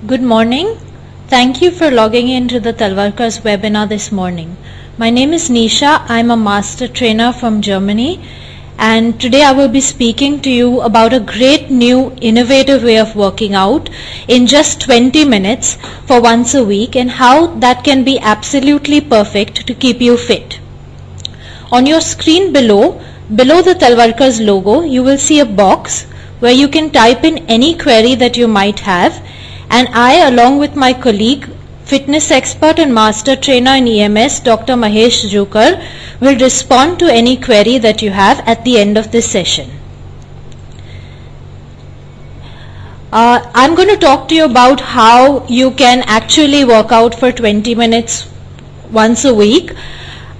Good morning. Thank you for logging into the Talwarkar's webinar this morning. My name is Nisha. I'm a master trainer from Germany, and today I will be speaking to you about a great new innovative way of working out in just 20 minutes for once a week, and how that can be absolutely perfect to keep you fit. On your screen below the Talwarkar's logo, you will see a box where you can type in any query that you might have, and I, along with my colleague, fitness expert and master trainer in EMS, Dr. Mahesh Jukar, will respond to any query that you have at the end of this session. I'm going to talk to you about how you can actually work out for 20 minutes once a week,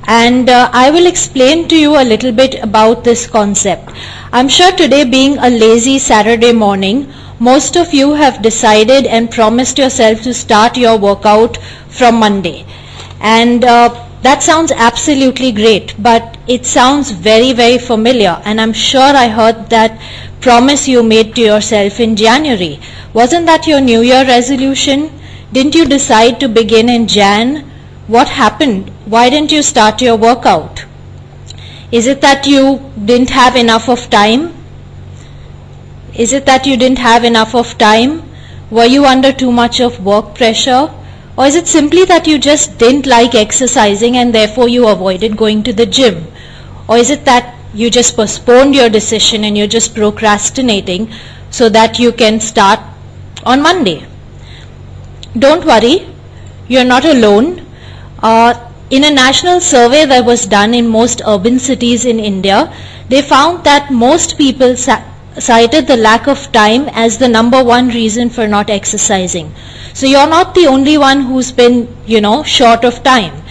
and I will explain to you a little bit about this concept. I'm sure today, being a lazy Saturday morning, most of you have decided and promised yourself to start your workout from Monday, and that sounds absolutely great, but it sounds very familiar, and I'm sure I heard that promise you made to yourself in January. Wasn't that your New Year resolution? Didn't you decide to begin in Jan? What happened? Why didn't you start your workout? Is it that you didn't have enough of time? Is it that you didn't have enough of time? Were you under too much of work pressure? Or is it simply that you just didn't like exercising and therefore you avoided going to the gym? Or is it that you just postponed your decision and you're just procrastinating so that you can start on Monday? Don't worry, you're not alone. In a national survey that was done in most urban cities in India, they found that most people cited the lack of time as the #1 reason for not exercising. So you're not the only one who's been, short of time.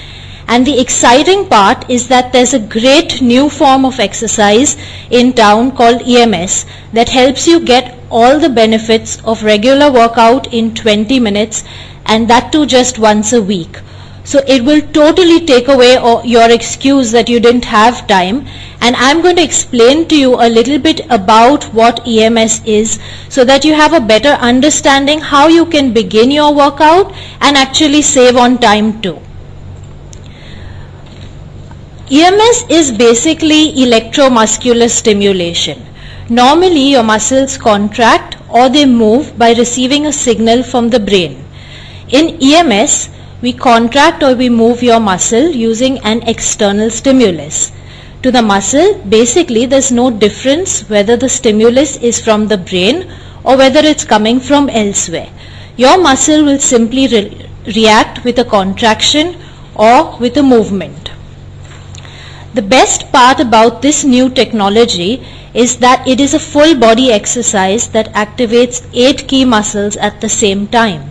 And the exciting part is that there's a great new form of exercise in town called EMS that helps you get all the benefits of regular workout in 20 minutes, and that too just once a week. So it will totally take away your excuse that you didn't have time, and I'm going to explain to you a little bit about what EMS is so that you have a better understanding how you can begin your workout and actually save on time too. EMS is basically electromuscular stimulation. Normally your muscles contract or they move by receiving a signal from the brain. In EMS, we contract or we move your muscle using an external stimulus. To the muscle, basically there's no difference whether the stimulus is from the brain or whether it's coming from elsewhere. Your muscle will simply react with a contraction or with a movement. The best part about this new technology is that it is a full body exercise that activates 8 key muscles at the same time.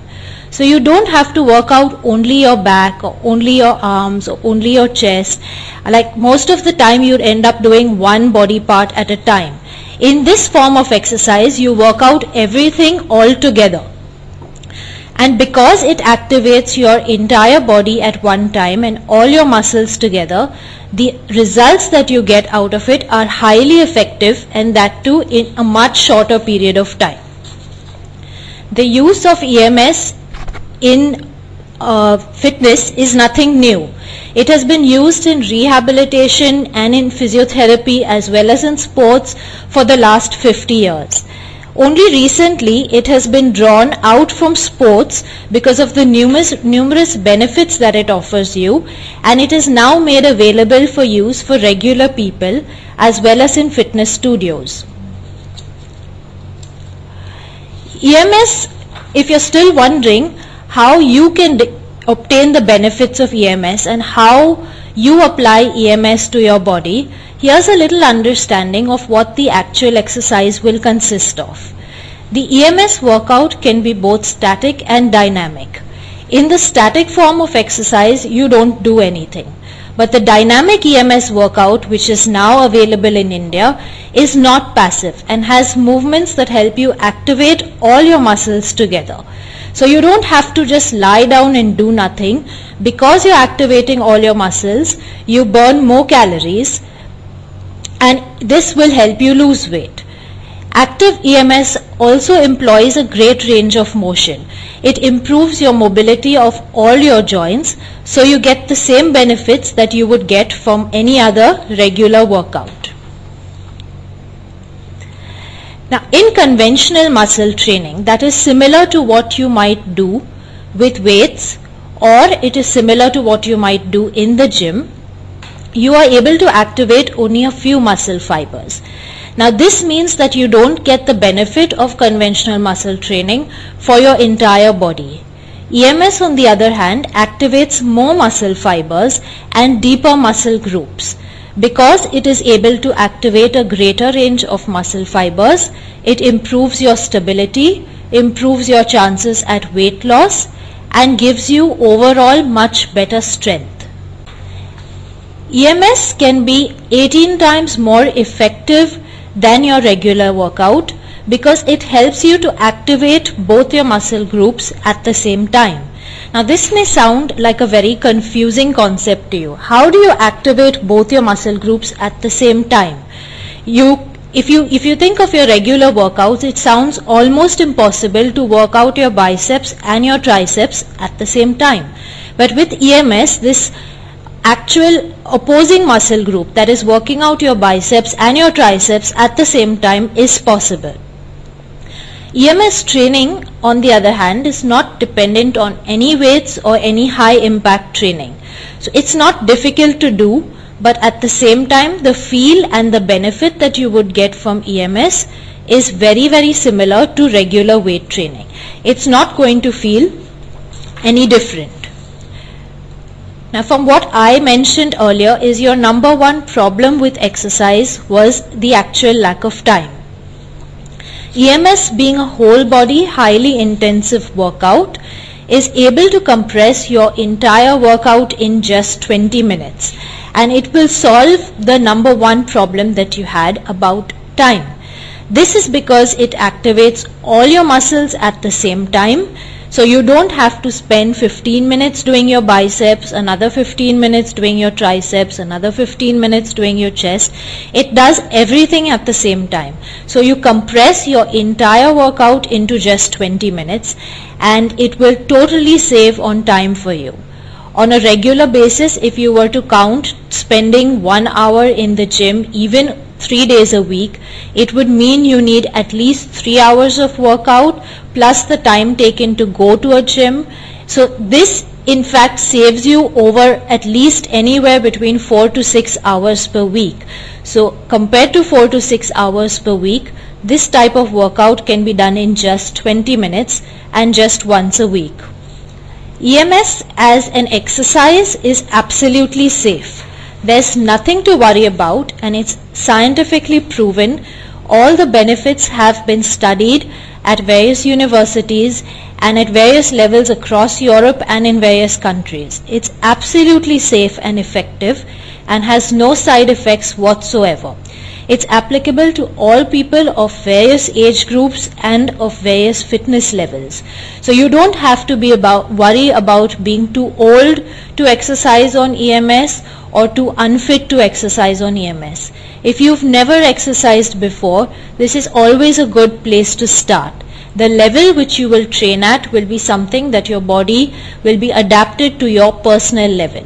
So you don't have to work out only your back or only your arms or only your chest. Like most of the time you'd end up doing one body part at a time. In this form of exercise, you work out everything all together. And because it activates your entire body at one time and all your muscles together, the results that you get out of it are highly effective, and that too in a much shorter period of time. The use of EMS in fitness is nothing new. It has been used in rehabilitation and in physiotherapy as well as in sports for the last 50 years. Only recently it has been drawn out from sports because of the numerous benefits that it offers you, and it is now made available for use for regular people as well as in fitness studios. EMS, if you're still wondering how you can obtain the benefits of EMS and how you apply EMS to your body, here's a little understanding of what the actual exercise will consist of. The EMS workout can be both static and dynamic. In the static form of exercise, you don't do anything. But the dynamic EMS workout, which is now available in India, is not passive and has movements that help you activate all your muscles together. So you don't have to just lie down and do nothing. Because you're activating all your muscles, you burn more calories, and this will help you lose weight. Active EMS also employs a great range of motion. It improves your mobility of all your joints, so you get the same benefits that you would get from any other regular workout. Now, in conventional muscle training, that is similar to what you might do with weights, or it is similar to what you might do in the gym, you are able to activate only a few muscle fibers. Now, this means that you don't get the benefit of conventional muscle training for your entire body. EMS, on the other hand, activates more muscle fibers and deeper muscle groups. Because it is able to activate a greater range of muscle fibers, it improves your stability, improves your chances at weight loss, and gives you overall much better strength. EMS can be 18 times more effective than your regular workout because it helps you to activate both your muscle groups at the same time. Now, this may sound like a very confusing concept to you. How do you activate both your muscle groups at the same time? If you think of your regular workouts, it sounds almost impossible to work out your biceps and your triceps at the same time. But with EMS, this actual opposing muscle group, that is working out your biceps and your triceps at the same time, is possible. EMS training, on the other hand, is not dependent on any weights or any high impact training. So it's not difficult to do, but at the same time the feel and the benefit that you would get from EMS is very, very similar to regular weight training. It's not going to feel any different. Now, from what I mentioned earlier, is your number one problem with exercise was the actual lack of time. EMS, being a whole body, highly intensive workout, is able to compress your entire workout in just 20 minutes. And it will solve the number one problem that you had about time. This is because it activates all your muscles at the same time. So you don't have to spend 15 minutes doing your biceps, another 15 minutes doing your triceps, another 15 minutes doing your chest. It does everything at the same time. So you compress your entire workout into just 20 minutes and it will totally save on time for you. On a regular basis, if you were to count spending 1 hour in the gym, even 3 days a week, it would mean you need at least 3 hours of workout plus the time taken to go to a gym. So this in fact saves you over at least anywhere between 4 to 6 hours per week. So compared to 4 to 6 hours per week, this type of workout can be done in just 20 minutes and just once a week. EMS as an exercise is absolutely safe. There's nothing to worry about and it's scientifically proven. All the benefits have been studied at various universities and at various levels across Europe and in various countries. It's absolutely safe and effective and has no side effects whatsoever. It's applicable to all people of various age groups and of various fitness levels. So you don't have to worry about being too old to exercise on EMS or too unfit to exercise on EMS. If you've never exercised before, this is always a good place to start. The level which you will train at will be something that your body will be adapted to your personal level.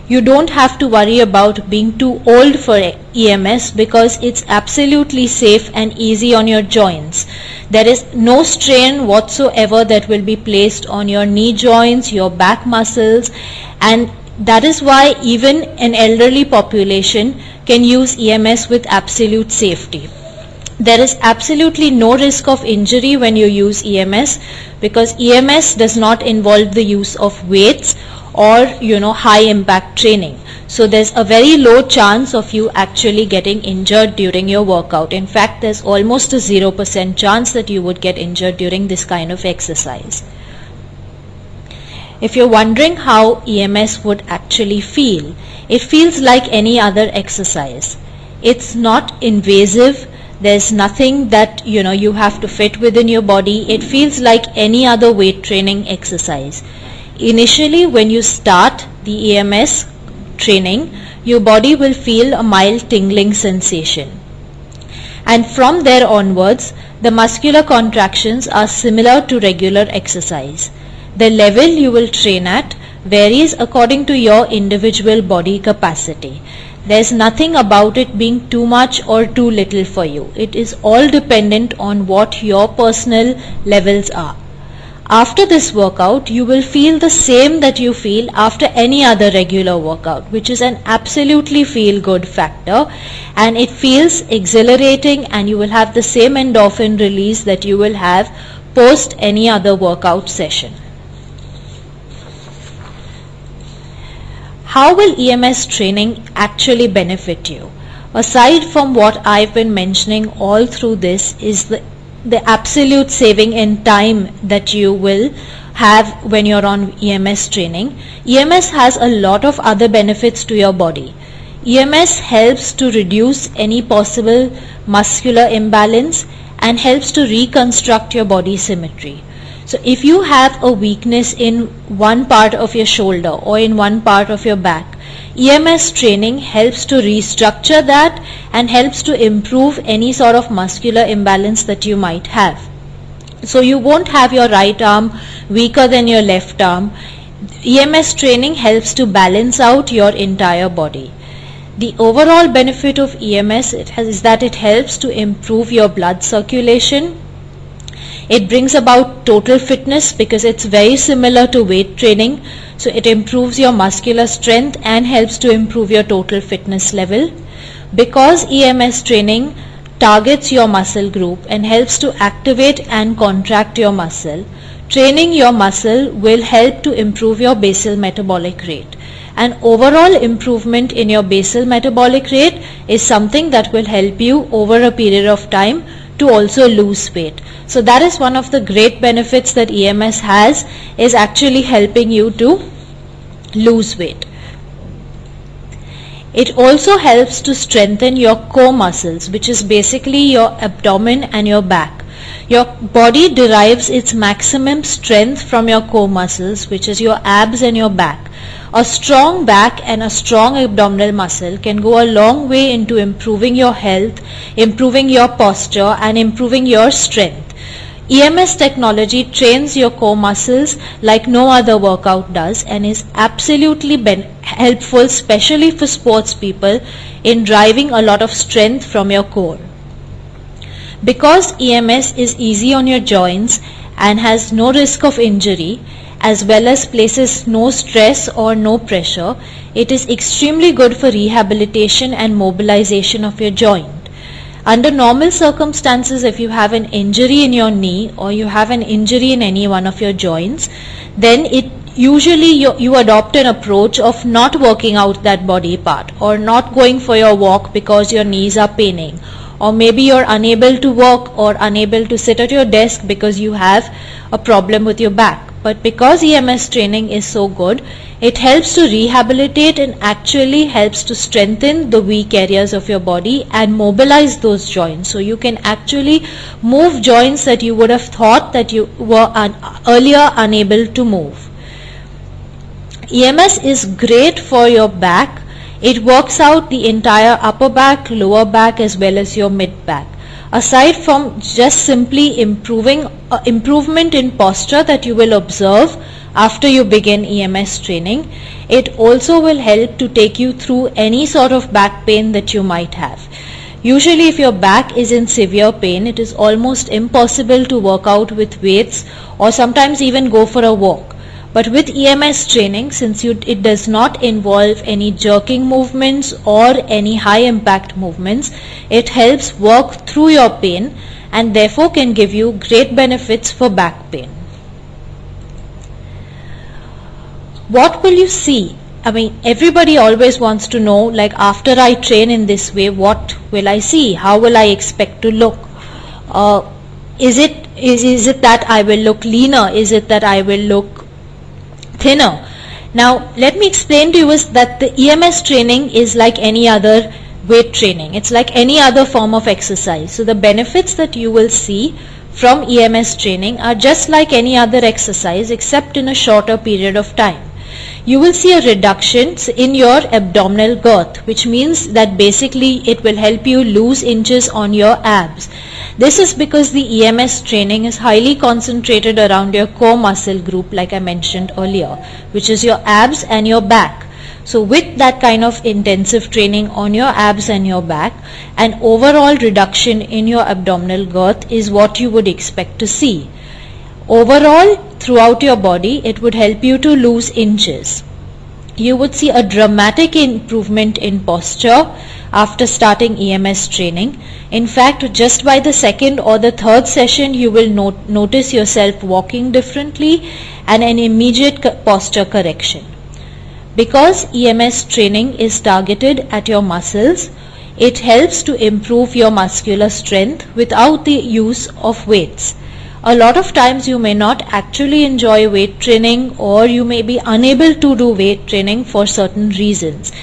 You don't have to worry about being too old for EMS because it's absolutely safe and easy on your joints. There is no strain whatsoever that will be placed on your knee joints, your back muscles, and that is why even an elderly population can use EMS with absolute safety. There is absolutely no risk of injury when you use EMS because EMS does not involve the use of weights or high impact training. So there's a very low chance of you actually getting injured during your workout. In fact, there's almost a 0% chance that you would get injured during this kind of exercise. If you're wondering how EMS would actually feel, it feels like any other exercise. It's not invasive. There's nothing that you have to fit within your body. It feels like any other weight training exercise. Initially, when you start the EMS training, your body will feel a mild tingling sensation. And from there onwards, The muscular contractions are similar to regular exercise. The level you will train at varies according to your individual body capacity. There's nothing about it being too much or too little for you. It is all dependent on what your personal levels are. After this workout, you will feel the same that you feel after any other regular workout, which is an absolutely feel-good factor, and it feels exhilarating, and you will have the same endorphin release that you will have post any other workout session. How will EMS training actually benefit you? Aside from what I've been mentioning all through this is the absolute saving in time that you will have when you're on EMS training. EMS has a lot of other benefits to your body. EMS helps to reduce any possible muscular imbalance and helps to reconstruct your body symmetry. So if you have a weakness in one part of your shoulder or in one part of your back, EMS training helps to restructure that and helps to improve any sort of muscular imbalance that you might have. So you won't have your right arm weaker than your left arm. EMS training helps to balance out your entire body. The overall benefit of EMS is that it helps to improve your blood circulation. It brings about total fitness because it's very similar to weight training. So it improves your muscular strength and helps to improve your total fitness level. Because EMS training targets your muscle group and helps to activate and contract your muscle, training your muscle will help to improve your basal metabolic rate. An overall improvement in your basal metabolic rate is something that will help you over a period of time to also lose weight. So that is one of the great benefits that EMS has, is actually helping you to lose weight. It also helps to strengthen your core muscles, which is basically your abdomen and your back. Your body derives its maximum strength from your core muscles, which is your abs and your back. A strong back and a strong abdominal muscle can go a long way into improving your health, improving your posture, and improving your strength. EMS technology trains your core muscles like no other workout does and is absolutely helpful, especially for sports people, in driving a lot of strength from your core. Because EMS is easy on your joints and has no risk of injury, as well as places no stress or no pressure, it is extremely good for rehabilitation and mobilization of your joint. Under normal circumstances, if you have an injury in your knee or you have an injury in any one of your joints, then usually you adopt an approach of not working out that body part or not going for your walk because your knees are paining, or maybe you're unable to work or unable to sit at your desk because you have a problem with your back. But because EMS training is so good, it helps to rehabilitate and actually helps to strengthen the weak areas of your body and mobilize those joints. So you can actually move joints that you would have thought that you were earlier unable to move. EMS is great for your back. It works out the entire upper back, lower back, as well as your mid back. Aside from just simply improvement in posture that you will observe after you begin EMS training, it also will help to take you through any sort of back pain that you might have. Usually if your back is in severe pain, it is almost impossible to work out with weights or sometimes even go for a walk. But with EMS training, since it does not involve any jerking movements or any high impact movements, it helps work through your pain and therefore can give you great benefits for back pain. What will you see? I mean, everybody always wants to know, like, after I train in this way, what will I see? How will I expect to look? Is it that I will look leaner? Is it that I will look thinner? Now let me explain to you is that the EMS training is like any other weight training. It's like any other form of exercise. So the benefits that you will see from EMS training are just like any other exercise except in a shorter period of time. you will see a reduction in your abdominal girth, which means that basically it will help you lose inches on your abs. This is because the EMS training is highly concentrated around your core muscle group, like I mentioned earlier, which is your abs and your back. So with that kind of intensive training on your abs and your back, an overall reduction in your abdominal girth is what you would expect to see. Overall, throughout your body, it would help you to lose inches. You would see a dramatic improvement in posture after starting EMS training. In fact, just by the second or the third session, you will notice yourself walking differently and an immediate posture correction. Because EMS training is targeted at your muscles, it helps to improve your muscular strength without the use of weights. A lot of times you may not actually enjoy weight training, or you may be unable to do weight training for certain reasons.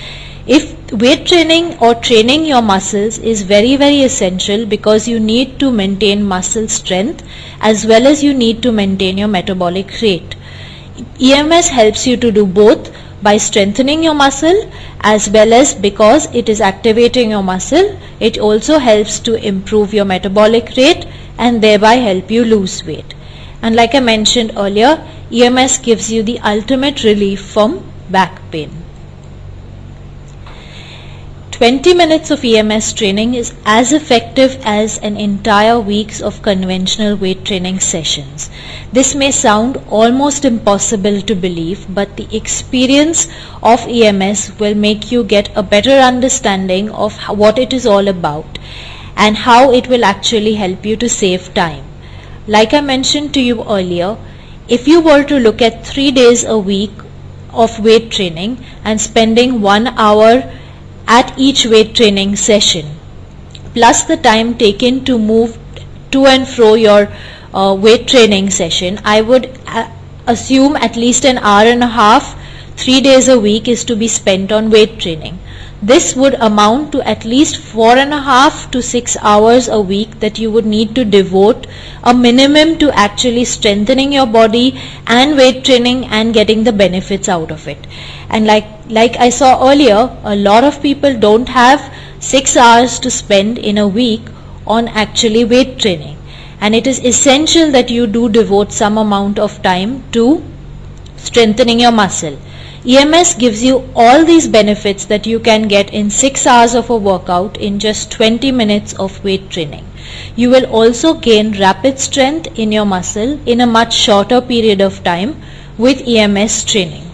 If weight training or training your muscles is very essential, because you need to maintain muscle strength as well as you need to maintain your metabolic rate. EMS helps you to do both by strengthening your muscle, as well as because it is activating your muscle, it also helps to improve your metabolic rate and thereby help you lose weight. And like I mentioned earlier, EMS gives you the ultimate relief from back pain. 20 minutes of EMS training is as effective as an entire week of conventional weight training sessions. This may sound almost impossible to believe, but the experience of EMS will make you get a better understanding of what it is all about and how it will actually help you to save time. Like I mentioned to you earlier, if you were to look at 3 days a week of weight training and spending 1 hour at each weight training session, plus the time taken to move to and fro your weight training session, I would assume at least an hour and a half, 3 days a week is to be spent on weight training. This would amount to at least 4.5 to 6 hours a week that you would need to devote a minimum to actually strengthening your body and weight training and getting the benefits out of it. And like I saw earlier, a lot of people don't have 6 hours to spend in a week on actually weight training, and it is essential that you do devote some amount of time to strengthening your muscle. EMS gives you all these benefits that you can get in 6 hours of a workout in just 20 minutes of weight training. You will also gain rapid strength in your muscle in a much shorter period of time with EMS training.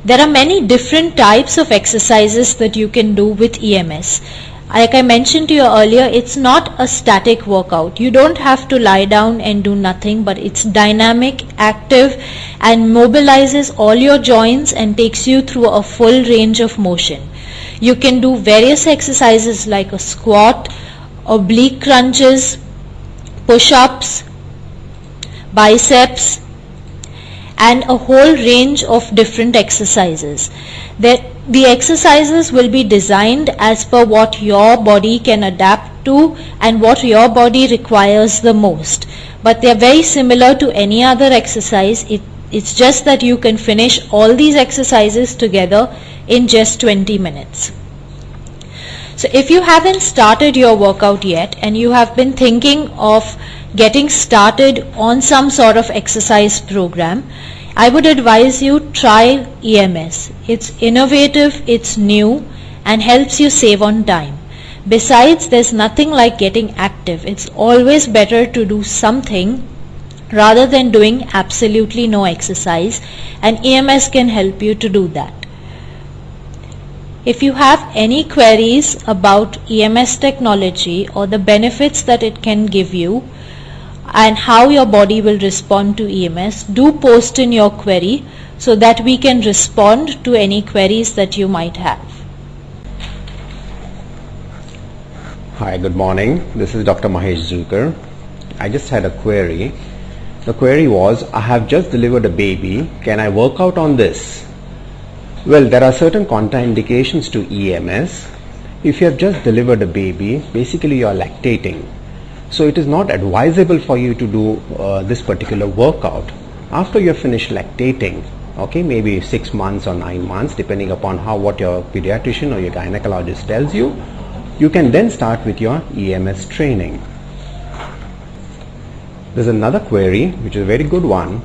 There are many different types of exercises that you can do with EMS. Like I mentioned to you earlier, it's not a static workout. You don't have to lie down and do nothing, but it's dynamic, active, and mobilizes all your joints and takes you through a full range of motion. You can do various exercises like a squat, oblique crunches, push-ups, biceps, and a whole range of different exercises. The exercises will be designed as per what your body can adapt to and what your body requires the most. But they are very similar to any other exercise. It's just that you can finish all these exercises together in just 20 minutes. So if you haven't started your workout yet and you have been thinking of getting started on some sort of exercise program, I would advise you try EMS. It's innovative, it's new, and helps you save on time. Besides, there's nothing like getting active. It's always better to do something rather than doing absolutely no exercise, and EMS can help you to do that. If you have any queries about EMS technology or the benefits that it can give you, and how your body will respond to EMS, do post in your query so that we can respond to any queries that you might have. Hi, good morning. This is Dr. Mahesh Zulkar. I just had a query. The query was, I have just delivered a baby. Can I work out on this? Well, there are certain contraindications to EMS. If you have just delivered a baby, basically you are lactating. So it is not advisable for you to do this particular workout after you have finished lactating. Okay, maybe 6 months or 9 months, depending upon what your pediatrician or your gynecologist tells you. You can then start with your EMS training. There's another query which is a very good one.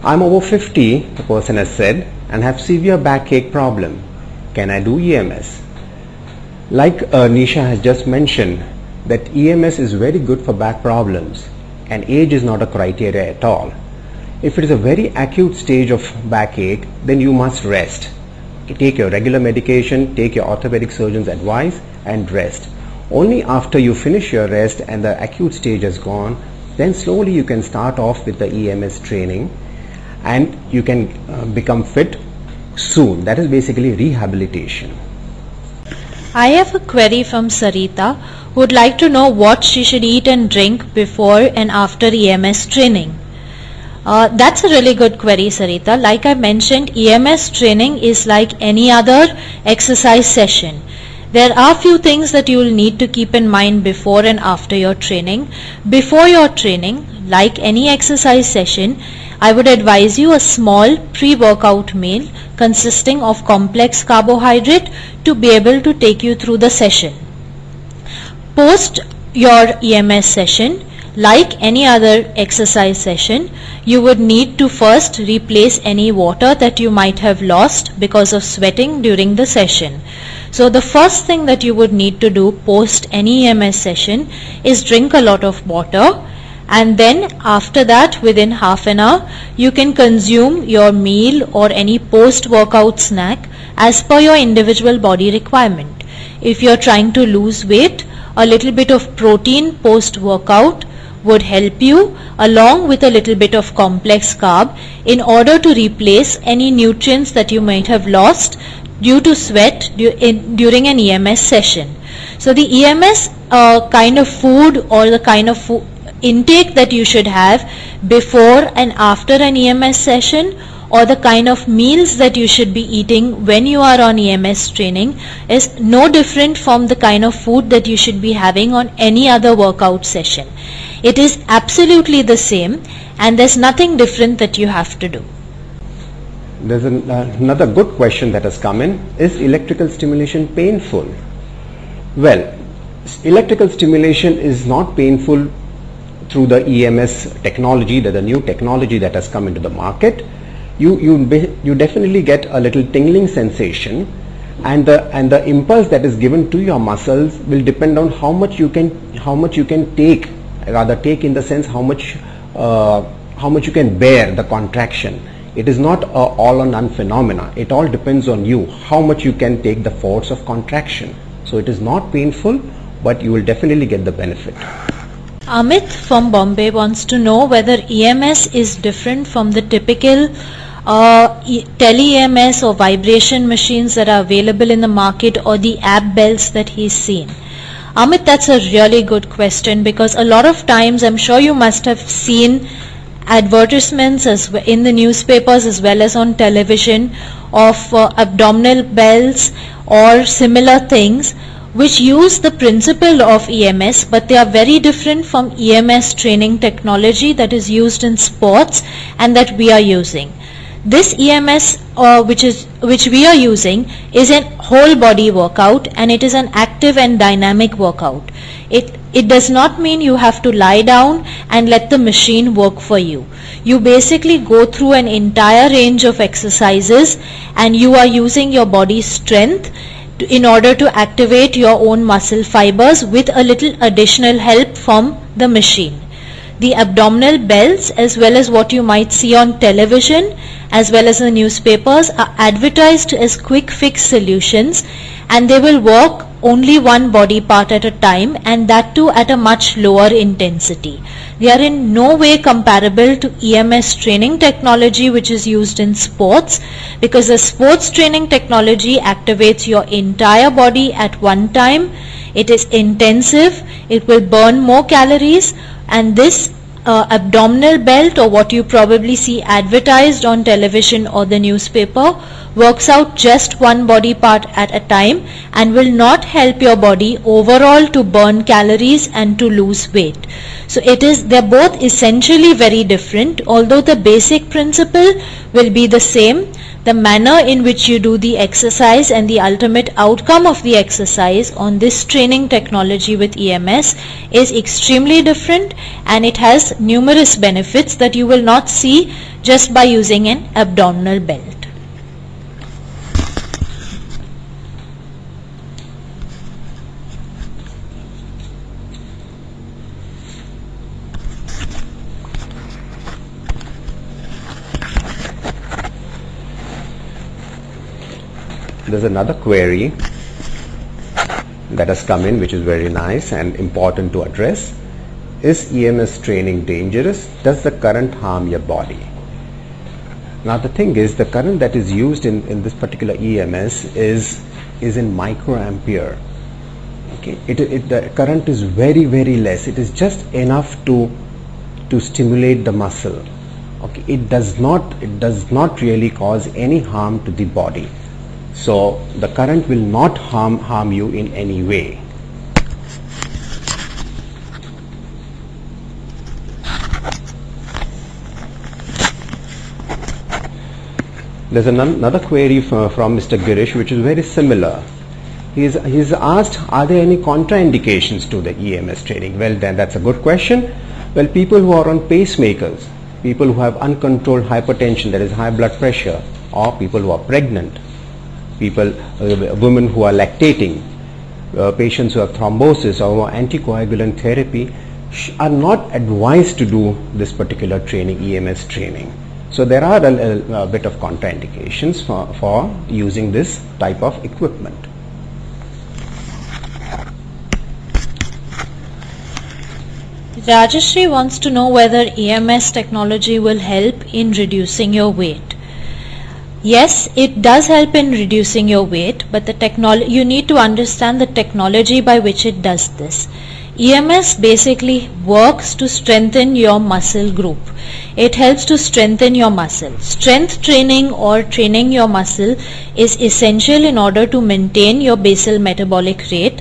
I'm over 50, the person has said, and have severe backache problem. Can I do EMS? Like Nisha has just mentioned, that EMS is very good for back problems, and age is not a criteria at all. If it is a very acute stage of backache, then you must rest. Take your regular medication, take your orthopedic surgeon's advice, and rest. Only after you finish your rest and the acute stage has gone, then slowly you can start off with the EMS training, and you can become fit soon. That is basically rehabilitation. I have a query from Sarita, who would like to know what she should eat and drink before and after EMS training. That's a really good query, Sarita. Like I mentioned, EMS training is like any other exercise session. There are few things that you will need to keep in mind before and after your training. Before your training, like any exercise session, I would advise you a small pre-workout meal consisting of complex carbohydrate to be able to take you through the session. Post your EMS session, like any other exercise session, you would need to first replace any water that you might have lost because of sweating during the session. So the first thing that you would need to do post any EMS session is drink a lot of water, and then after that, within half an hour, you can consume your meal or any post-workout snack as per your individual body requirement. If you're trying to lose weight, a little bit of protein post-workout would help you, along with a little bit of complex carb, in order to replace any nutrients that you might have lost due to sweat during an EMS session. So the EMS kind of food or the kind of intake that you should have before and after an EMS session, or the kind of meals that you should be eating when you are on EMS training, is no different from the kind of food that you should be having on any other workout session. It is absolutely the same, and there's nothing different that you have to do. There's another good question that has come in. Is electrical stimulation painful? Well, electrical stimulation is not painful through the EMS technology, the new technology that has come into the market. You definitely get a little tingling sensation, and the impulse that is given to your muscles will depend on how much you can take, rather take in the sense how much you can bear the contraction. It is not a all or none phenomena. It all depends on you, how much you can take the force of contraction. So it is not painful, but you will definitely get the benefit. Amit from Bombay wants to know whether EMS is different from the typical tele-EMS or vibration machines that are available in the market, or the app belts that he's seen. Amit, that's a really good question, because a lot of times, I'm sure you must have seen advertisements in the newspapers as well as on television of abdominal belts or similar things which use the principle of EMS, but they are very different from EMS training technology that is used in sports and that we are using. This EMS which we are using is a whole body workout, and it is an active and dynamic workout. It does not mean you have to lie down and let the machine work for you. You basically go through an entire range of exercises, and you are using your body's strength in order to activate your own muscle fibers with a little additional help from the machine. The abdominal belts, as well as what you might see on television as well as the newspapers, are advertised as quick fix solutions, and they will work only one body part at a time, and that too at a much lower intensity. They are in no way comparable to EMS training technology which is used in sports, because the sports training technology activates your entire body at one time. It is intensive, it will burn more calories, and this abdominal belt, or what you probably see advertised on television or the newspaper, works out just one body part at a time and will not help your body overall to burn calories and to lose weight. So they're both essentially very different, although the basic principle will be the same. The manner in which you do the exercise and the ultimate outcome of the exercise on this training technology with EMS is extremely different, and it has numerous benefits that you will not see just by using an abdominal belt. There's another query that has come in, which is very nice and important to address. Is EMS training dangerous? Does the current harm your body? Now the thing is, the current that is used in this particular EMS is in microampere. Okay, the current is very less. It is just enough to stimulate the muscle. Okay, it does not really cause any harm to the body. So the current will not harm you in any way. There's another query from Mr. Girish, which is very similar. He's asked, are there any contraindications to the EMS training? Well, then that's a good question. Well, people who are on pacemakers, people who have uncontrolled hypertension, that is high blood pressure, or people who are pregnant, women who are lactating, patients who have thrombosis or who are anticoagulant therapy are not advised to do this particular training, EMS training. So there are a bit of contraindications for using this type of equipment. Rajashri wants to know whether EMS technology will help in reducing your weight. Yes, it does help in reducing your weight, but you need to understand the technology by which it does this. EMS basically works to strengthen your muscle group. It helps to strengthen your muscle. Strength training or training your muscle is essential in order to maintain your basal metabolic rate.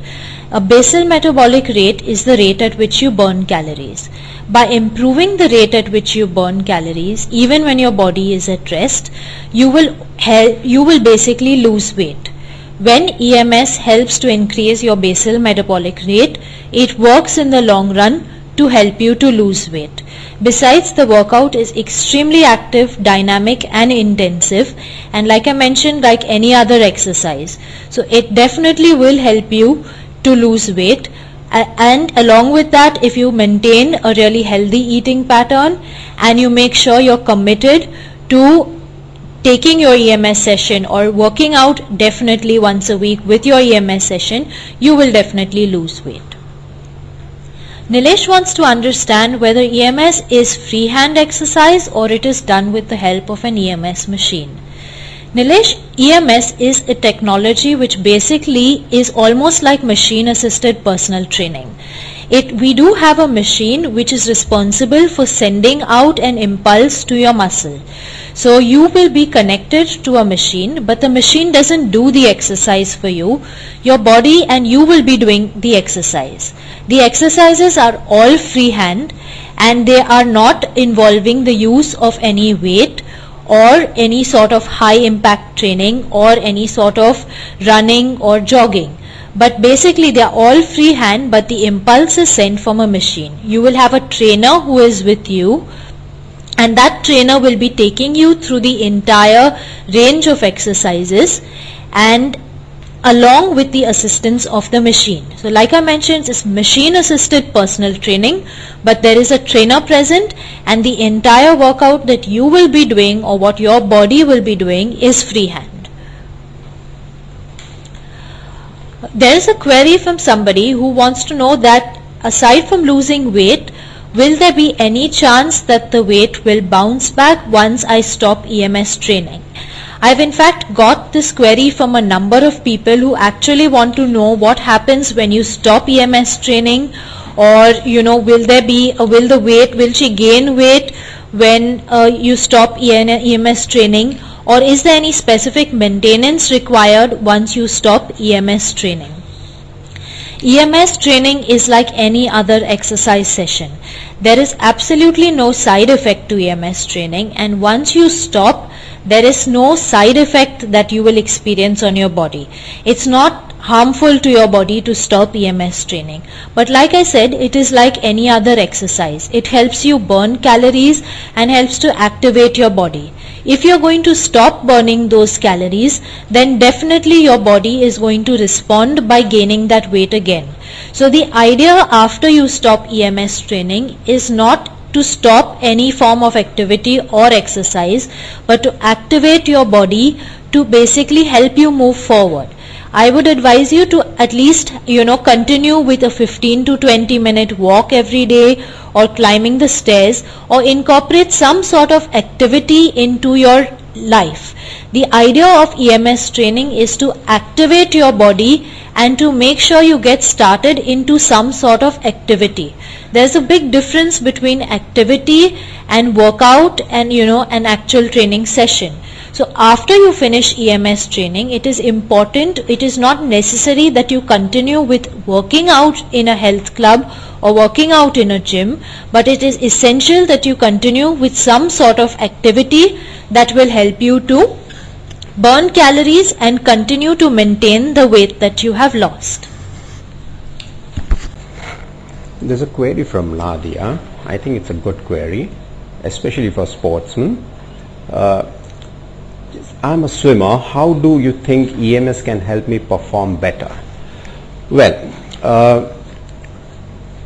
A basal metabolic rate is the rate at which you burn calories. By improving the rate at which you burn calories, even when your body is at rest, you will basically lose weight. When EMS helps to increase your basal metabolic rate, it works in the long run to help you to lose weight. Besides, the workout is extremely active, dynamic and intensive, and like I mentioned, like any other exercise. So it definitely will help you to lose weight. And along with that, if you maintain a really healthy eating pattern and you make sure you're committed to taking your EMS session or working out definitely once a week with your EMS session, you will definitely lose weight. Nilesh wants to understand whether EMS is freehand exercise or it is done with the help of an EMS machine. Nilesh, EMS is a technology which basically is almost like machine assisted personal training. We do have a machine which is responsible for sending out an impulse to your muscle. So you will be connected to a machine, but the machine doesn't do the exercise for you. Your body and you will be doing the exercise. The exercises are all freehand and they are not involving the use of any weight or any sort of high impact training or any sort of running or jogging. But basically they are all freehand, but the impulse is sent from a machine. You will have a trainer who is with you, and that trainer will be taking you through the entire range of exercises and along with the assistance of the machine. So like I mentioned, it's machine assisted personal training, but there is a trainer present and the entire workout that you will be doing or what your body will be doing is freehand. There is a query from somebody who wants to know that aside from losing weight, will there be any chance that the weight will bounce back once I stop EMS training? I've in fact got this query from a number of people who actually want to know what happens when you stop EMS training or will she gain weight when you stop EMS training, or is there any specific maintenance required once you stop EMS training? EMS training is like any other exercise session. There is absolutely no side effect to EMS training, and once you stop, there is no side effect that you will experience on your body. It's not harmful to your body to stop EMS training. But like I said, it is like any other exercise. It helps you burn calories and helps to activate your body. If you're going to stop burning those calories, then definitely your body is going to respond by gaining that weight again. So the idea after you stop EMS training is not to stop any form of activity or exercise, but to activate your body to basically help you move forward. I would advise you to at least continue with a 15 to 20 minute walk every day, or climbing the stairs, or incorporate some sort of activity into your life. The idea of EMS training is to activate your body and to make sure you get started into some sort of activity. There's a big difference between activity and workout and an actual training session. So after you finish EMS training, it is important, it is not necessary that you continue with working out in a health club or working out in a gym, but it is essential that you continue with some sort of activity that will help you to burn calories and continue to maintain the weight that you have lost. There's a query from Nadia. I think it's a good query, especially for sportsmen. I'm a swimmer. How do you think EMS can help me perform better? Well,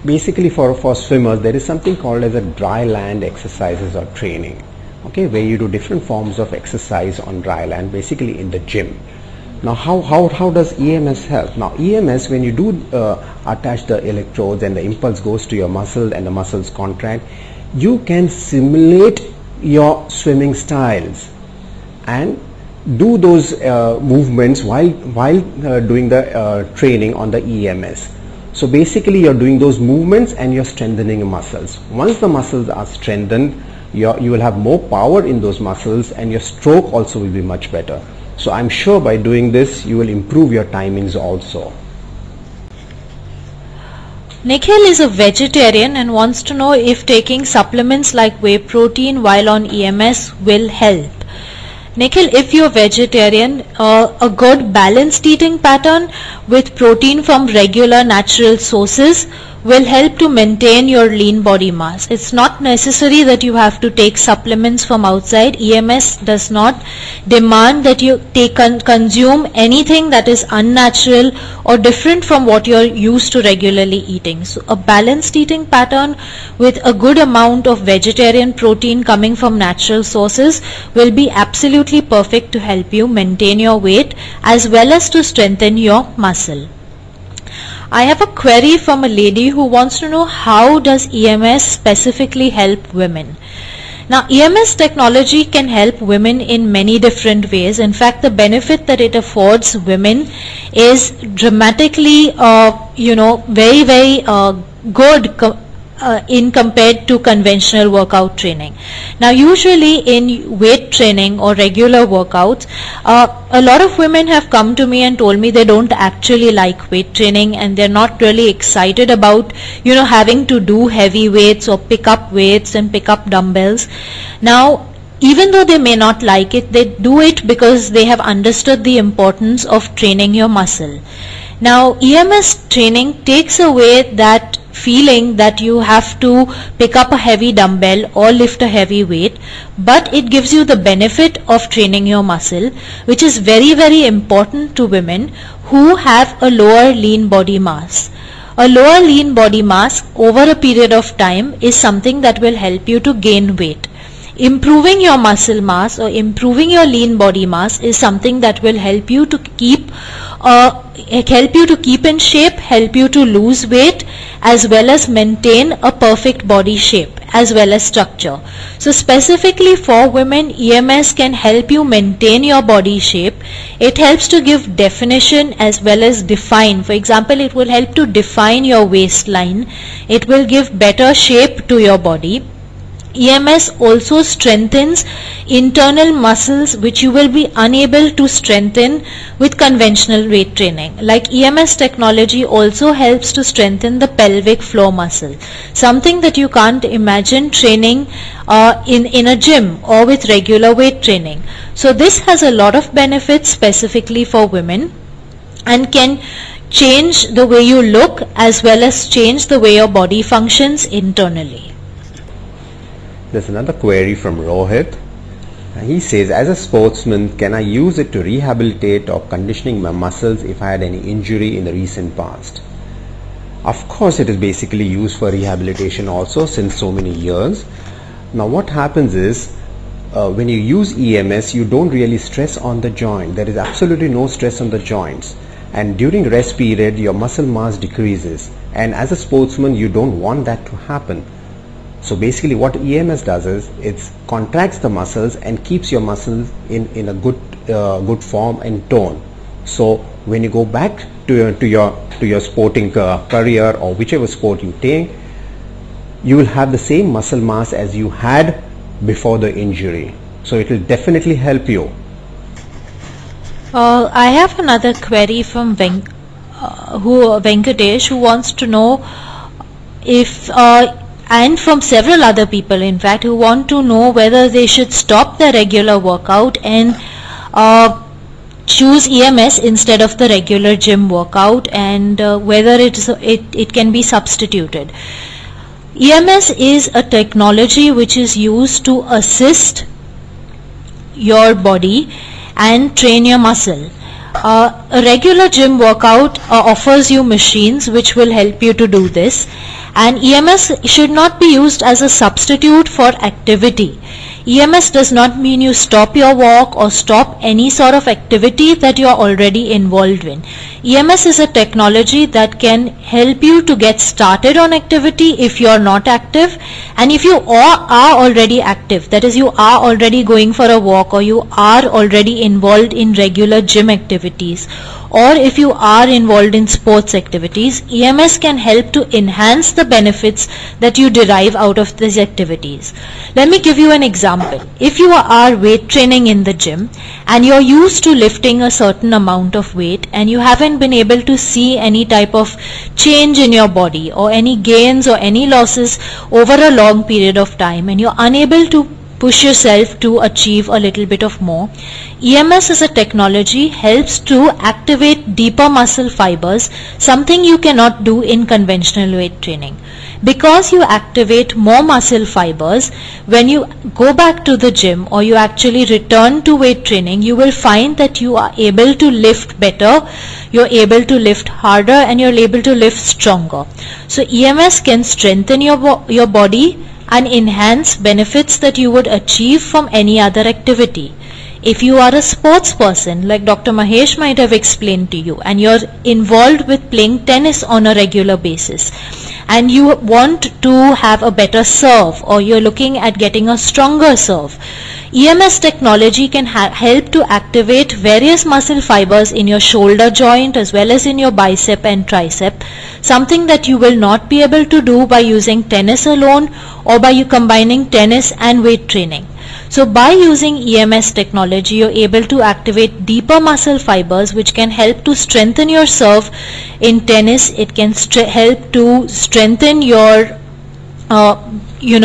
basically for swimmers, there is something called as a dry land exercises or training, okay, where you do different forms of exercise on dry land, basically in the gym. Now how does EMS help? Now EMS, when you do attach the electrodes and the impulse goes to your muscle and the muscles contract, you can simulate your swimming styles and do those movements while doing the training on the EMS. So basically you're doing those movements and you're strengthening muscles. Once the muscles are strengthened, you will have more power in those muscles, and your stroke also will be much better. So I'm sure by doing this you will improve your timings also. Nikhil is a vegetarian and wants to know if taking supplements like whey protein while on EMS will help. Nikhil, if you're vegetarian, a good balanced eating pattern with protein from regular natural sources will help to maintain your lean body mass. It's not necessary that you have to take supplements from outside. EMS does not demand that you consume anything that is unnatural or different from what you're used to regularly eating. So a balanced eating pattern with a good amount of vegetarian protein coming from natural sources will be absolutely perfect to help you maintain your weight as well as to strengthen your muscle. I have a query from a lady who wants to know how does EMS specifically help women. Now EMS technology can help women in many different ways. In fact, the benefit that it affords women is dramatically very good in compared to conventional workout training. Now usually in weight training or regular workouts, a lot of women have come to me and told me they don't actually like weight training and they're not really excited about having to do heavy weights or pick up weights and pick up dumbbells. Now even though they may not like it, they do it because they have understood the importance of training your muscle. Now EMS training takes away that feeling that you have to pick up a heavy dumbbell or lift a heavy weight, but it gives you the benefit of training your muscle, which is very, very important to women who have a lower lean body mass. A lower lean body mass over a period of time is something that will help you to gain weight. Improving your muscle mass or improving your lean body mass is something that will help you to keep in shape, help you to lose weight, as well as maintain a perfect body shape. as well as structure. So specifically for women, EMS can help you maintain your body shape. It helps to give definition as well as define. For example, it will help to define your waistline. It will give better shape to your body. EMS also strengthens internal muscles which you will be unable to strengthen with conventional weight training. Like EMS technology also helps to strengthen the pelvic floor muscle, something that you can't imagine training in a gym or with regular weight training. So this has a lot of benefits specifically for women and can change the way you look as well as change the way your body functions internally. There's another query from Rohit. He says, as a sportsman, can I use it to rehabilitate or conditioning my muscles if I had any injury in the recent past? Of course, it is basically used for rehabilitation also since so many years. Now what happens is, when you use EMS, you don't really stress on the joint. There is absolutely no stress on the joints. And during rest period, your muscle mass decreases. And as a sportsman, you don't want that to happen. So basically what EMS does is it contracts the muscles and keeps your muscles in a good form and tone. So when you go back to your sporting career or whichever sport you take, you will have the same muscle mass as you had before the injury. So it will definitely help you. I have another query from Venkatesh, who wants to know if and from several other people in fact, who want to know whether they should stop the regular workout and choose EMS instead of the regular gym workout, and whether it can be substituted. EMS is a technology which is used to assist your body and train your muscle. A regular gym workout offers you machines which will help you to do this, and EMS should not be used as a substitute for activity. EMS does not mean you stop your walk or stop any sort of activity that you are already involved in. EMS is a technology that can help you to get started on activity if you are not active, and if you are already active, that is you are already going for a walk or you are already involved in regular gym activities, or if you are involved in sports activities, EMS can help to enhance the benefits that you derive out of these activities. Let me give you an example. If you are weight training in the gym and you're used to lifting a certain amount of weight and you haven't been able to see any type of change in your body or any gains or any losses over a long period of time, and you're unable to push yourself to achieve a little bit of more, EMS as a technology helps to activate deeper muscle fibers, something you cannot do in conventional weight training. Because you activate more muscle fibers, when you go back to the gym or you actually return to weight training, you will find that you are able to lift better, you're able to lift harder, and you're able to lift stronger. So EMS can strengthen your body and enhance benefits that you would achieve from any other activity. If you are a sports person, like Dr. Mahesh might have explained to you, and you're involved with playing tennis on a regular basis, and you want to have a better serve, or you're looking at getting a stronger serve, EMS technology can help to activate various muscle fibers in your shoulder joint as well as in your bicep and tricep, something that you will not be able to do by using tennis alone or by you combining tennis and weight training. So by using EMS technology, you're able to activate deeper muscle fibers which can help to strengthen your serve in tennis. It can help to strengthen your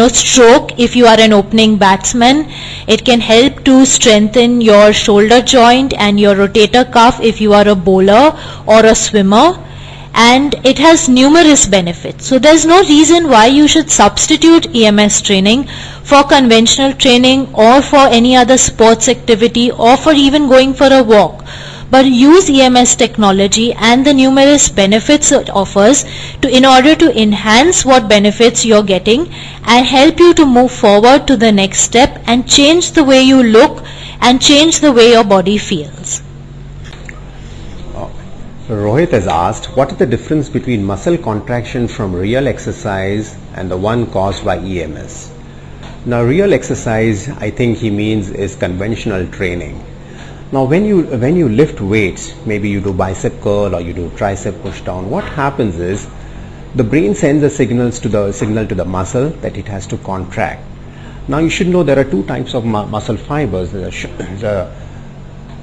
stroke if you are an opening batsman. It can help to strengthen your shoulder joint and your rotator cuff if you are a bowler or a swimmer. And it has numerous benefits. So there's no reason why you should substitute EMS training for conventional training or for any other sports activity or for even going for a walk. But use EMS technology and the numerous benefits it offers in order to enhance what benefits you're getting and help you to move forward to the next step and change the way you look and change the way your body feels. Rohit has asked, what is the difference between muscle contraction from real exercise and the one caused by EMS? Now, real exercise, I think he means, is conventional training. Now, when you lift weights, maybe you do bicep curl or you do tricep push down, what happens is the brain sends a signal to the muscle that it has to contract. Now, you should know there are two types of muscle fibers.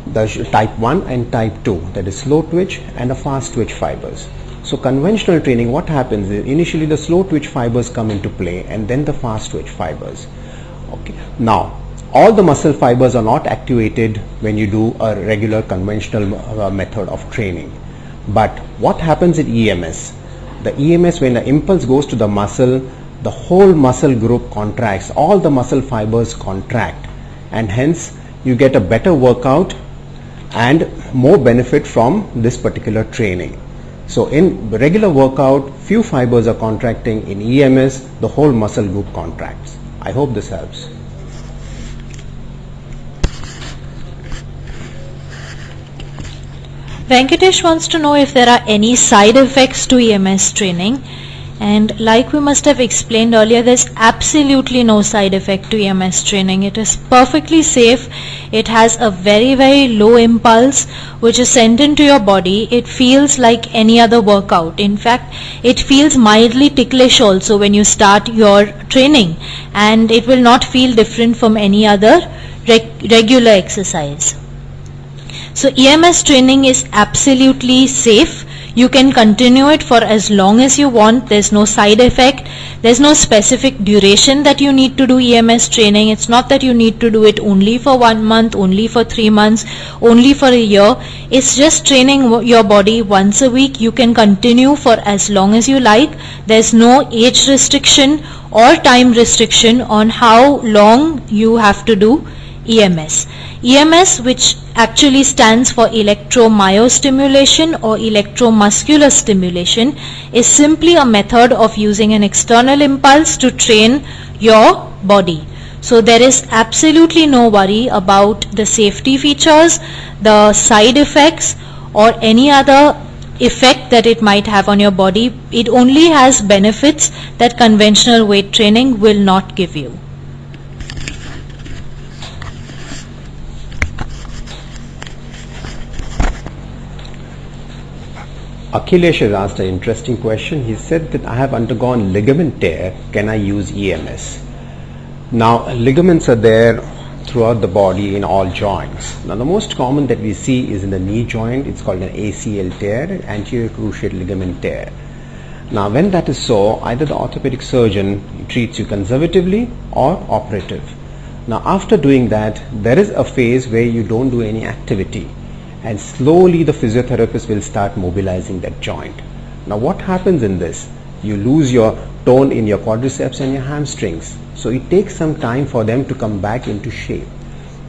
The type 1 and type 2, that is slow twitch and the fast twitch fibers. So conventional training, what happens is initially the slow twitch fibers come into play and then the fast twitch fibers. Okay. Now, all the muscle fibers are not activated when you do a regular conventional method of training. But what happens in EMS? The EMS, when the impulse goes to the muscle, the whole muscle group contracts, all the muscle fibers contract, and hence you get a better workout and more benefit from this particular training. So in regular workout, few fibers are contracting. In EMS, the whole muscle group contracts. I hope this helps. Venkatesh wants to know if there are any side effects to EMS training. And like we must have explained earlier, there's absolutely no side effect to EMS training. It is perfectly safe. It has a very, very low impulse which is sent into your body. It feels like any other workout. In fact, it feels mildly ticklish also when you start your training, and it will not feel different from any other regular exercise. So EMS training is absolutely safe. You can continue it for as long as you want. There's no side effect. There's no specific duration that you need to do EMS training. It's not that you need to do it only for 1 month, only for 3 months, only for a year. It's just training your body once a week. You can continue for as long as you like. There's no age restriction or time restriction on how long you have to do EMS. EMS, which actually stands for electromyostimulation or electromuscular stimulation, is simply a method of using an external impulse to train your body. So there is absolutely no worry about the safety features, the side effects, or any other effect that it might have on your body. It only has benefits that conventional weight training will not give you. Akhilesh has asked an interesting question. He said that I have undergone ligament tear. Can I use EMS? Now, ligaments are there throughout the body in all joints. Now, the most common that we see is in the knee joint. It's called an ACL tear, anterior cruciate ligament tear. Now, when that is so, either the orthopedic surgeon treats you conservatively or operative. Now, after doing that, there is a phase where you don't do any activity, and slowly the physiotherapist will start mobilizing that joint. Now, what happens in this? You lose your tone in your quadriceps and your hamstrings. So it takes some time for them to come back into shape.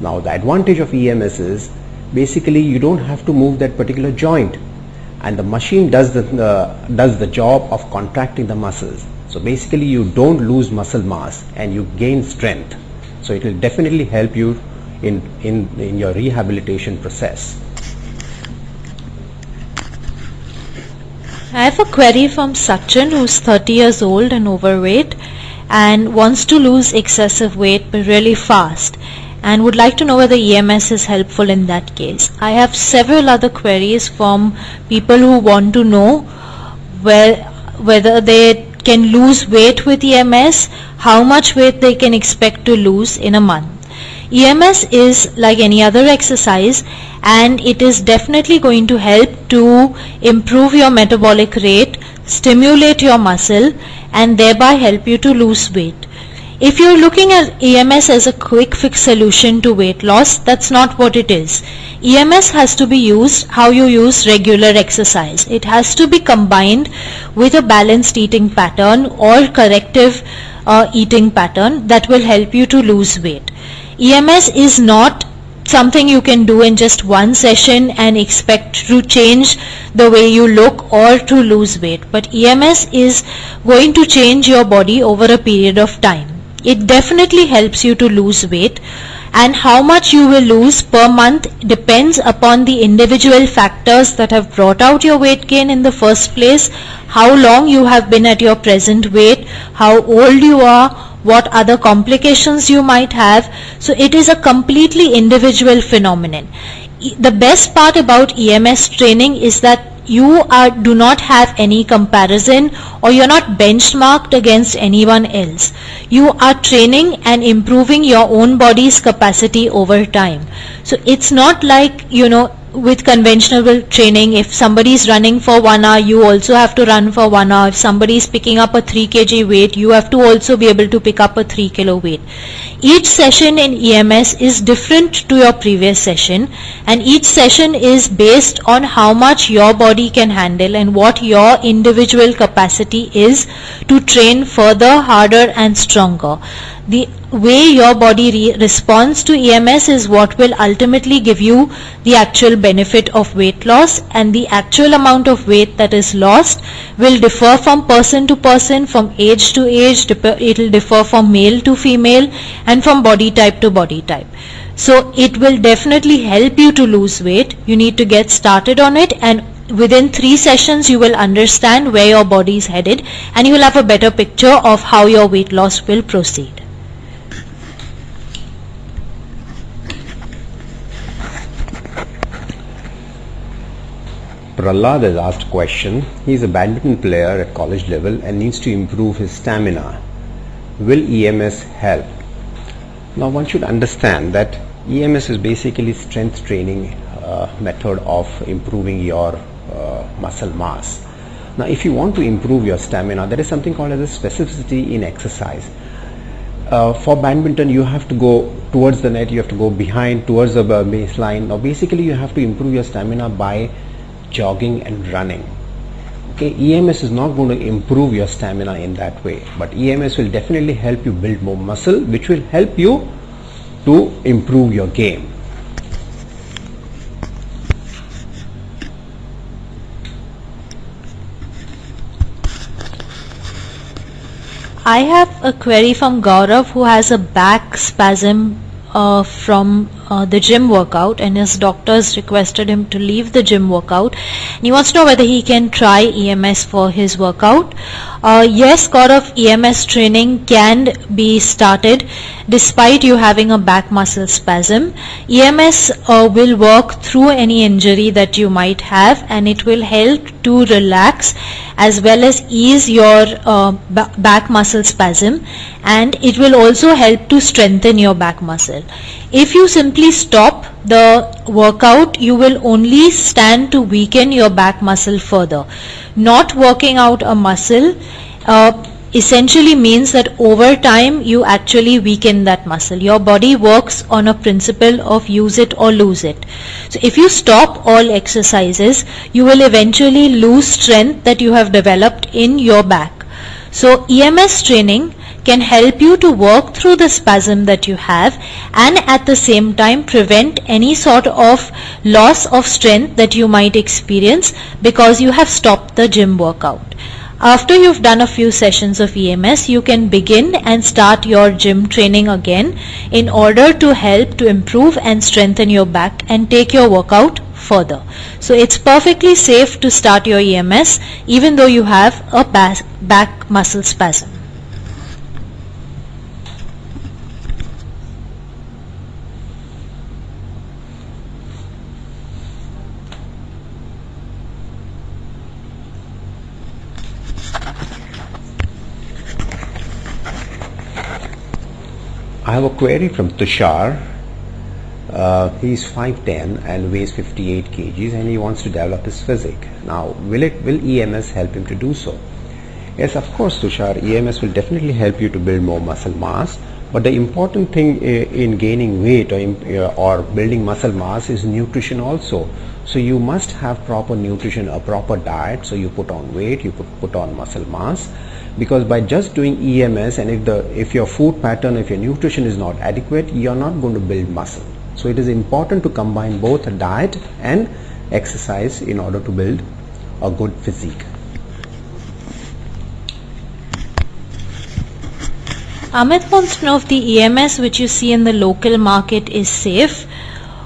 Now, the advantage of EMS is basically you don't have to move that particular joint, and the machine does the job of contracting the muscles. So basically you don't lose muscle mass and you gain strength. So it will definitely help you in your rehabilitation process. I have a query from Sachin, who's 30 years old and overweight and wants to lose excessive weight but really fast, and would like to know whether EMS is helpful in that case. I have several other queries from people who want to know whether they can lose weight with EMS, how much weight they can expect to lose in a month. EMS is like any other exercise, and it is definitely going to help to improve your metabolic rate, stimulate your muscle, and thereby help you to lose weight. If you're looking at EMS as a quick fix solution to weight loss, that's not what it is. EMS has to be used how you use regular exercise. It has to be combined with a balanced eating pattern or corrective eating pattern that will help you to lose weight. EMS is not something you can do in just one session and expect to change the way you look or to lose weight, but EMS is going to change your body over a period of time. it definitely helps you to lose weight, and how much you will lose per month depends upon the individual factors that have brought out your weight gain in the first place, how long you have been at your present weight, how old you are, what other complications you might have. So it is a completely individual phenomenon. The best part about EMS training is that you do not have any comparison, or you're not benchmarked against anyone else. You are training and improving your own body's capacity over time. So it's not like, with conventional training, if somebody is running for 1 hour, you also have to run for 1 hour. If somebody is picking up a 3 kg weight, you have to also be able to pick up a 3 kilo weight. Each session in EMS is different to your previous session, and each session is based on how much your body can handle and what your individual capacity is to train further, harder and stronger. The way your body responds to EMS is what will ultimately give you the actual benefit of weight loss, and the actual amount of weight that is lost will differ from person to person, from age to age. It will differ from male to female and from body type to body type. So it will definitely help you to lose weight. You need to get started on it, and within 3 sessions you will understand where your body is headed, and you will have a better picture of how your weight loss will proceed. Prahlad has asked a question. He is a badminton player at college level and needs to improve his stamina. Will EMS help? Now one should understand that EMS is basically strength training method of improving your muscle mass. Now if you want to improve your stamina, there is something called as a specificity in exercise. For badminton, you have to go towards the net, you have to go behind towards the baseline. Now basically you have to improve your stamina by jogging and running. Okay, EMS is not going to improve your stamina in that way, but EMS will definitely help you build more muscle, which will help you to improve your game. I have a query from Gaurav, who has a back spasm from the gym workout, and his doctors requested him to leave the gym workout, and he wants to know whether he can try EMS for his workout. Yes, Gaurav, EMS training can be started despite you having a back muscle spasm. EMS will work through any injury that you might have, and it will help to relax as well as ease your back muscle spasm, and it will also help to strengthen your back muscle. If you simply stop the workout, you will only stand to weaken your back muscle further. Not working out a muscle essentially means that over time you actually weaken that muscle. Your body works on a principle of use it or lose it. So if you stop all exercises, you will eventually lose strength that you have developed in your back. So EMS training can help you to work through the spasm that you have, and at the same time prevent any sort of loss of strength that you might experience because you have stopped the gym workout. After you've done a few sessions of EMS, you can begin and start your gym training again in order to help to improve and strengthen your back and take your workout further. So it's perfectly safe to start your EMS even though you have a back muscle spasm. I have a query from Tushar. He's 5'10" and weighs 58 kgs, and he wants to develop his physique. Now, will EMS help him to do so? Yes, of course, Tushar. EMS will definitely help you to build more muscle mass. But the important thing in gaining weight or building muscle mass is nutrition also. So you must have proper nutrition, a proper diet. So you put on weight, you put on muscle mass. Because by just doing EMS, and if your food pattern, if your nutrition is not adequate, you are not going to build muscle. So it is important to combine both a diet and exercise in order to build a good physique. Amit wants to know if the EMS which you see in the local market is safe.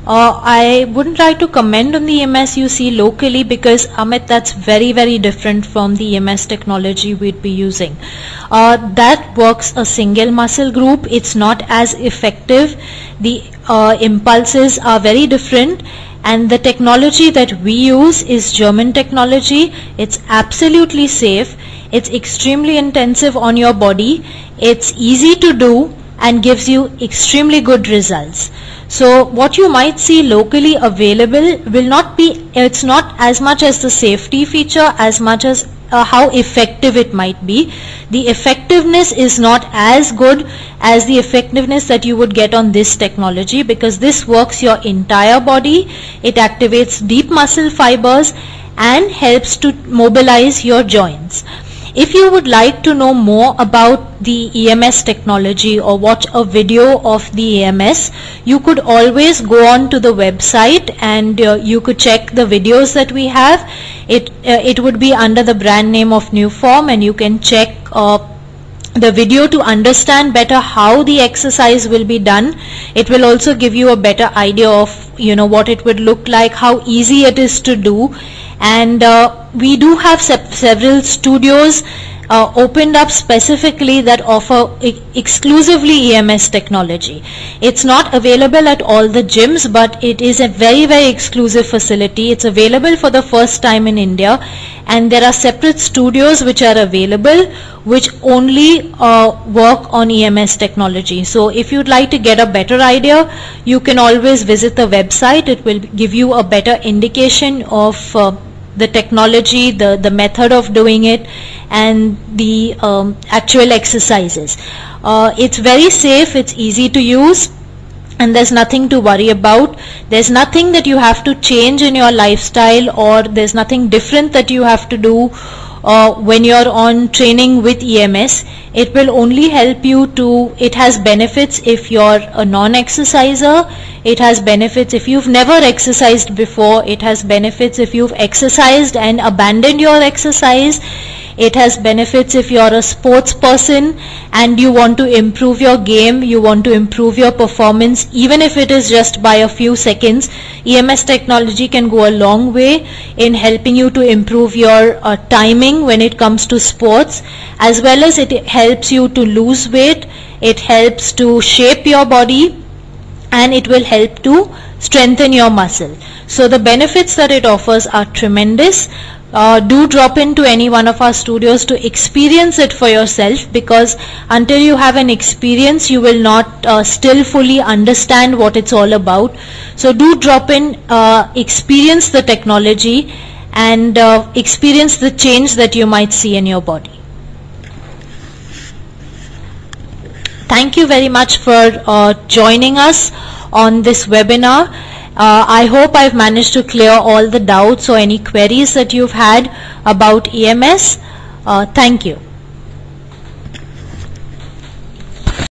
I wouldn't like to comment on the EMS you see locally because, Amit, that's very, very different from the EMS technology we'd be using. That works a single muscle group. It's not as effective. The impulses are very different. And the technology that we use is German technology. It's absolutely safe. It's extremely intensive on your body. It's easy to do and gives you extremely good results. So what you might see locally available will not be, it's not as much as the safety feature as much as how effective it might be. The effectiveness is not as good as the effectiveness that you would get on this technology, because this works your entire body. It activates deep muscle fibers and helps to mobilize your joints. If you would like to know more about the EMS technology or watch a video of the EMS, you could always go on to the website and you could check the videos that we have. It would be under the brand name of Nuform, and you can check the video to understand better how the exercise will be done. It will also give you a better idea of what it would look like, how easy it is to do. And we do have several studios opened up specifically that offer exclusively EMS technology. It's not available at all the gyms, but it is a very, very exclusive facility. It's available for the first time in India, and there are separate studios which are available which only work on EMS technology. So if you'd like to get a better idea, you can always visit the website. It will give you a better indication of the technology, the method of doing it, and the actual exercises. It's very safe, it's easy to use, and there's nothing to worry about. There's nothing that you have to change in your lifestyle, or there's nothing different that you have to do when you're on training with EMS. It will only help you to, it has benefits if you're a non-exerciser, it has benefits if you've never exercised before, it has benefits if you've exercised and abandoned your exercise, it has benefits if you're a sports person and you want to improve your game, you want to improve your performance, even if it is just by a few seconds. EMS technology can go a long way in helping you to improve your timing when it comes to sports, as well as it helps you to lose weight, it helps to shape your body, and it will help to strengthen your muscle. So the benefits that it offers are tremendous. Do drop into any one of our studios to experience it for yourself, because until you have an experience you will not still fully understand what it's all about. So do drop in, experience the technology, and experience the change that you might see in your body. Thank you very much for joining us on this webinar. I hope I've managed to clear all the doubts or any queries that you've had about EMS. Thank you.